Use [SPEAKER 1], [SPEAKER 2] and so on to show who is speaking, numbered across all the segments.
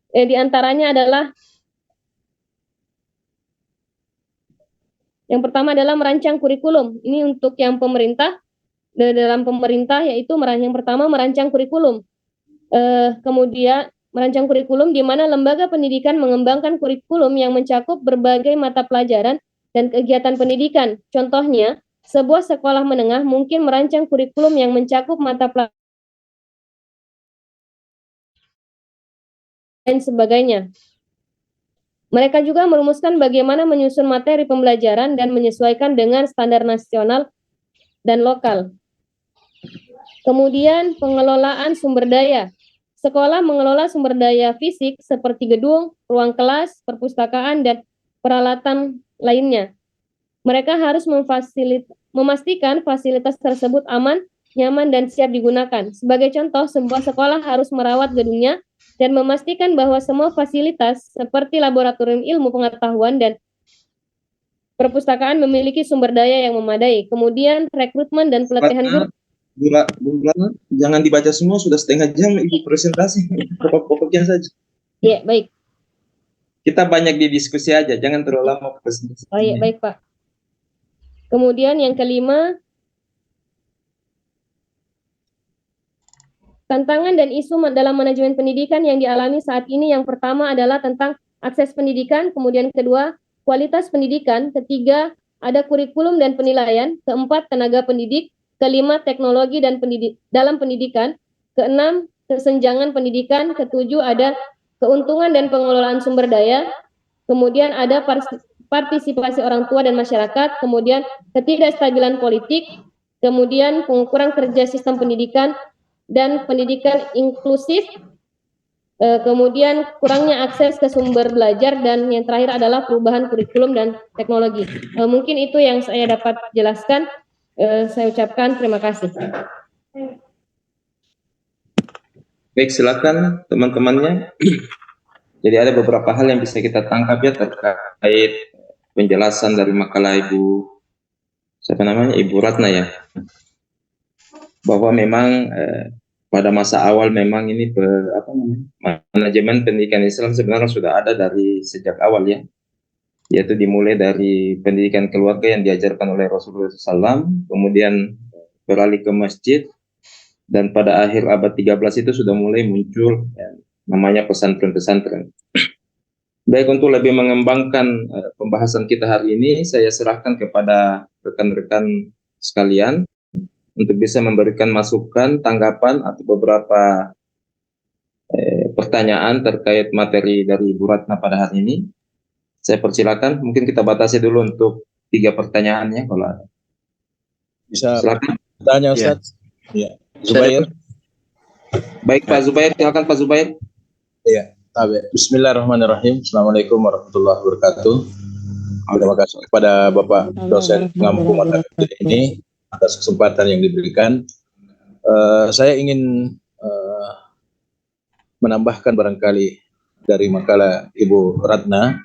[SPEAKER 1] Di antaranya adalah yang pertama adalah merancang kurikulum. Ini untuk yang pemerintah, dalam pemerintah, yaitu yang pertama merancang kurikulum. Kemudian merancang kurikulum di mana lembaga pendidikan mengembangkan kurikulum yang mencakup berbagai mata pelajaran dan kegiatan pendidikan. Contohnya, sebuah sekolah menengah mungkin merancang kurikulum yang mencakup mata pelajaran dan sebagainya. Mereka juga merumuskan bagaimana menyusun materi pembelajaran dan menyesuaikan dengan standar nasional dan lokal. Kemudian pengelolaan sumber daya. Sekolah mengelola sumber daya fisik seperti gedung, ruang kelas, perpustakaan, dan peralatan lainnya. Mereka harus memastikan fasilitas tersebut aman, nyaman, dan siap digunakan. Sebagai contoh, sebuah sekolah harus merawat gedungnya dan memastikan bahwa semua fasilitas seperti laboratorium ilmu pengetahuan dan perpustakaan memiliki sumber daya yang memadai. Kemudian rekrutmen dan pelatihan guru.
[SPEAKER 2] Jangan dibaca semua, sudah setengah jam Ibu presentasi. Pokok-pokoknya saja.
[SPEAKER 1] Iya, baik.
[SPEAKER 2] Kita banyak di diskusi aja, jangan terlalu lama presentasi.
[SPEAKER 1] Oh iya, baik Pak. Kemudian yang kelima, tantangan dan isu dalam manajemen pendidikan yang dialami saat ini. Yang pertama adalah tentang akses pendidikan, kemudian kedua, kualitas pendidikan, ketiga, ada kurikulum dan penilaian, keempat, tenaga pendidik, kelima, teknologi dan dalam pendidikan, keenam, kesenjangan pendidikan, ketujuh, ada keuntungan dan pengelolaan sumber daya, kemudian ada partisipasi orang tua dan masyarakat, kemudian ketidakstabilan politik, kemudian pengukuran kerja sistem pendidikan, dan pendidikan inklusif, kemudian kurangnya akses ke sumber belajar, dan yang terakhir adalah perubahan kurikulum dan teknologi. Mungkin itu yang saya dapat jelaskan. Saya ucapkan terima kasih.
[SPEAKER 2] Baik, silakan teman-temannya. Jadi ada beberapa hal yang bisa kita tangkap ya terkait penjelasan dari makalah Ibu Ratna ya, bahwa memang pada masa awal memang ini manajemen pendidikan Islam sebenarnya sudah ada dari sejak awal ya, yaitu dimulai dari pendidikan keluarga yang diajarkan oleh Rasulullah SAW, kemudian beralih ke masjid, dan pada akhir abad 13 itu sudah mulai muncul ya, namanya pesantren-pesantren. Baik, untuk lebih mengembangkan pembahasan kita hari ini, saya serahkan kepada rekan-rekan sekalian untuk bisa memberikan masukan, tanggapan, atau beberapa pertanyaan terkait materi dari Ibu Ratna pada hari ini. Saya persilakan, mungkin kita batasi dulu untuk 3 pertanyaannya kalau ada.
[SPEAKER 3] Bisa
[SPEAKER 2] silakan
[SPEAKER 3] tanya Ustaz? Ya. Zubair.
[SPEAKER 2] Baik Pak Zubair, silakan Pak Zubair.
[SPEAKER 3] Iya. Bismillahirrahmanirrahim. Assalamualaikum warahmatullahi wabarakatuh. Terima kasih kepada Bapak dosen pengampu mata kuliah ini atas kesempatan yang diberikan. Saya ingin menambahkan barangkali dari makalah Ibu Ratna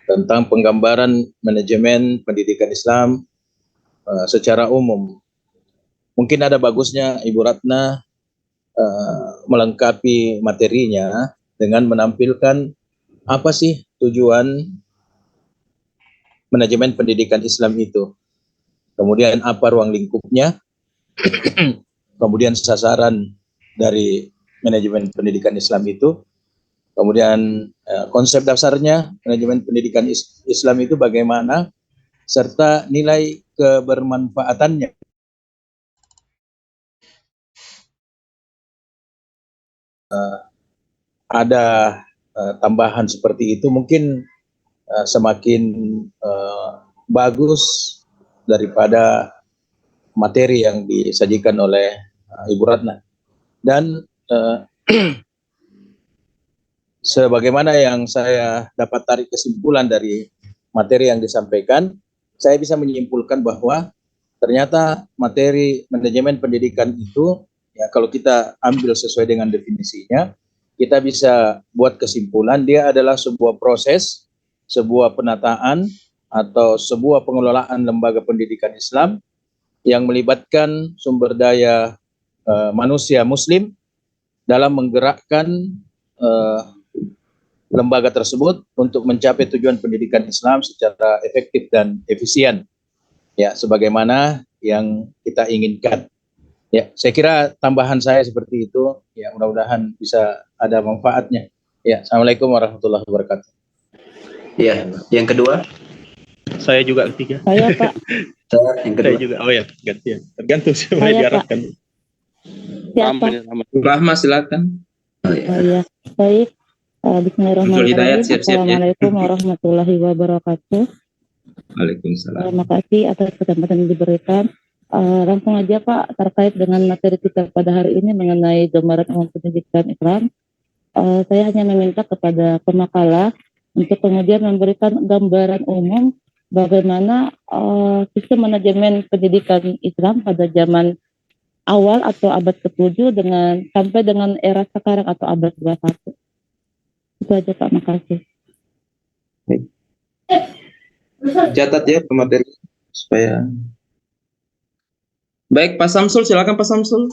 [SPEAKER 3] tentang penggambaran manajemen pendidikan Islam secara umum. Mungkin ada bagusnya Ibu Ratna melengkapi materinya dengan menampilkan apa sih tujuan manajemen pendidikan Islam itu, kemudian apa ruang lingkupnya, kemudian sasaran dari manajemen pendidikan Islam itu, kemudian konsep dasarnya manajemen pendidikan Islam itu bagaimana, serta nilai kebermanfaatannya. Ada tambahan seperti itu mungkin semakin bagus daripada materi yang disajikan oleh Ibu Ratna. Dan sebagaimana yang saya dapat tarik kesimpulan dari materi yang disampaikan, saya bisa menyimpulkan bahwa ternyata materi manajemen pendidikan itu, ya kalau kita ambil sesuai dengan definisinya, kita bisa buat kesimpulan dia adalah sebuah proses, sebuah penataan, atau sebuah pengelolaan lembaga pendidikan Islam yang melibatkan sumber daya manusia muslim dalam menggerakkan lembaga tersebut untuk mencapai tujuan pendidikan Islam secara efektif dan efisien, ya, sebagaimana yang kita inginkan. Ya, saya kira tambahan saya seperti itu. Ya, mudah-mudahan bisa ada manfaatnya. Ya, Assalamualaikum warahmatullahi wabarakatuh.
[SPEAKER 4] Ya, yang kedua.
[SPEAKER 5] Saya juga ketiga.
[SPEAKER 6] Saya Pak.
[SPEAKER 4] Yang kedua.
[SPEAKER 5] Saya juga. Oh ya, gantian. Tergantung siapa yang
[SPEAKER 6] Saya,
[SPEAKER 5] diarahkan.
[SPEAKER 6] Siapa?
[SPEAKER 2] Rahma, silakan.
[SPEAKER 4] Oh, ya.
[SPEAKER 6] Oh iya, baik. Bismillahirrahmanirrahim. Assalamualaikum warahmatullahi wabarakatuh.
[SPEAKER 2] Waalaikumsalam.
[SPEAKER 6] Terima kasih atas kesempatan yang diberikan. Langsung aja Pak, terkait dengan materi kita pada hari ini mengenai gambaran umum pendidikan Islam. Saya hanya meminta kepada pemakalah untuk kemudian memberikan gambaran umum bagaimana sistem manajemen pendidikan Islam pada zaman awal atau abad ke-7 sampai dengan era sekarang atau abad 21. Itu aja Pak, makasih.
[SPEAKER 2] Catat ya pemateri supaya. Baik, Pak Samsul, silakan Pak Samsul.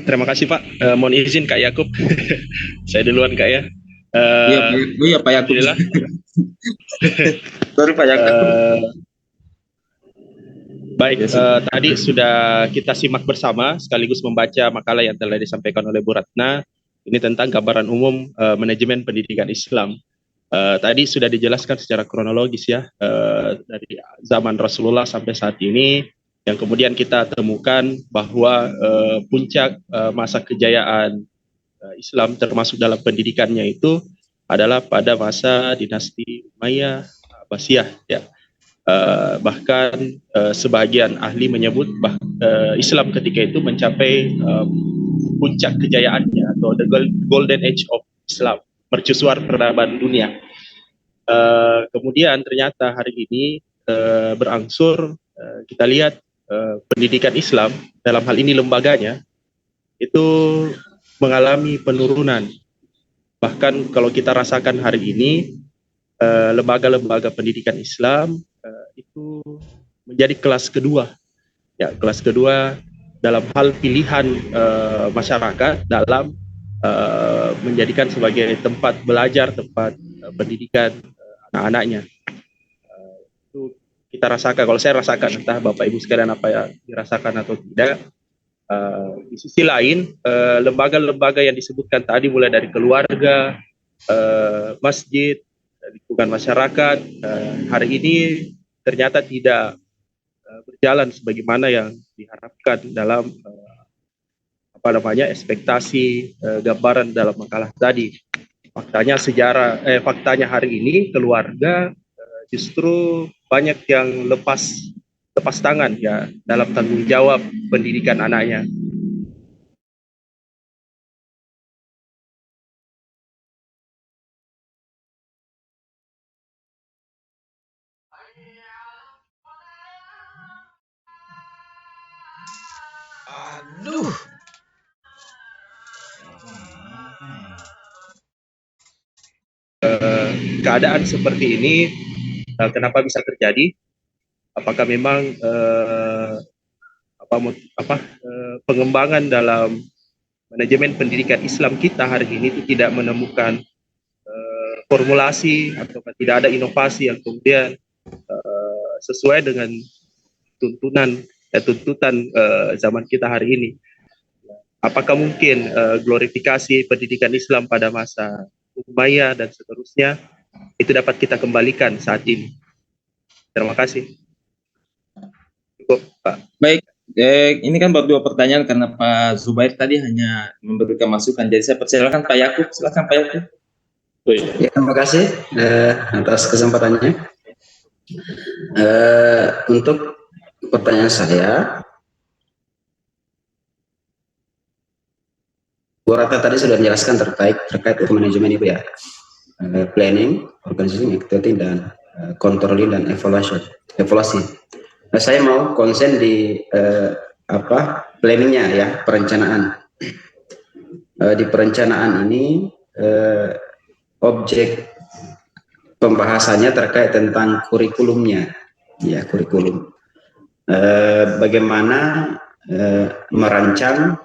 [SPEAKER 5] Terima kasih Pak. Mohon izin Kak Yakub. Saya duluan Kak ya.
[SPEAKER 2] Iya Pak Yakub.
[SPEAKER 5] Alhamdulillah.
[SPEAKER 2] Sorry Pak Yakub.
[SPEAKER 5] Baik, tadi sudah kita simak bersama sekaligus membaca makalah yang telah disampaikan oleh Bu Ratna. Ini tentang gambaran umum manajemen pendidikan Islam. Tadi sudah dijelaskan secara kronologis ya, dari zaman Rasulullah sampai saat ini, yang kemudian kita temukan bahwa puncak masa kejayaan Islam termasuk dalam pendidikannya itu adalah pada masa dinasti Umayyah Abbasiyah ya. Bahkan sebagian ahli menyebut Islam ketika itu mencapai puncak kejayaannya atau the golden age of Islam, mercusuar peradaban dunia. Kemudian ternyata hari ini berangsur kita lihat pendidikan Islam dalam hal ini lembaganya itu mengalami penurunan. Bahkan kalau kita rasakan hari ini lembaga-lembaga pendidikan Islam itu menjadi kelas kedua, ya kelas kedua dalam hal pilihan masyarakat dalam menjadikan sebagai tempat belajar, tempat pendidikan anak-anaknya. Itu kita rasakan, kalau saya rasakan, entah Bapak Ibu sekalian apa yang dirasakan atau tidak. Di sisi lain, lembaga-lembaga yang disebutkan tadi mulai dari keluarga, masjid, lingkungan masyarakat, hari ini ternyata tidak berjalan sebagaimana yang diharapkan dalam ekspektasi gambaran dalam makalah tadi. Faktanya hari ini keluarga justru banyak yang lepas tangan ya dalam tanggung jawab pendidikan anaknya.
[SPEAKER 4] Aduh.
[SPEAKER 5] Keadaan seperti ini kenapa bisa terjadi? Apakah memang pengembangan dalam manajemen pendidikan Islam kita hari ini itu tidak menemukan formulasi atau tidak ada inovasi yang kemudian sesuai dengan tuntutan zaman kita hari ini? Apakah mungkin glorifikasi pendidikan Islam pada masa Umayyah dan seterusnya itu dapat kita kembalikan saat ini? Terima kasih. Cukup, Pak.
[SPEAKER 2] Baik, ini kan baru 2 pertanyaan karena Pak Zubair tadi hanya memberikan masukan. Jadi saya persilakan Pak Yakub. Silakan Pak Yakub.
[SPEAKER 4] Ya, terima kasih atas kesempatannya. Untuk pertanyaan saya, Bu Ratna tadi sudah menjelaskan terkait manajemen itu ya, planning, organizing, activity, dan controlling dan evaluasi. Nah, saya mau konsen di planningnya ya, perencanaan. Di perencanaan ini objek pembahasannya terkait tentang kurikulumnya, ya kurikulum. Bagaimana merancang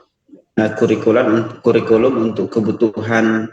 [SPEAKER 4] kurikulum untuk kebutuhan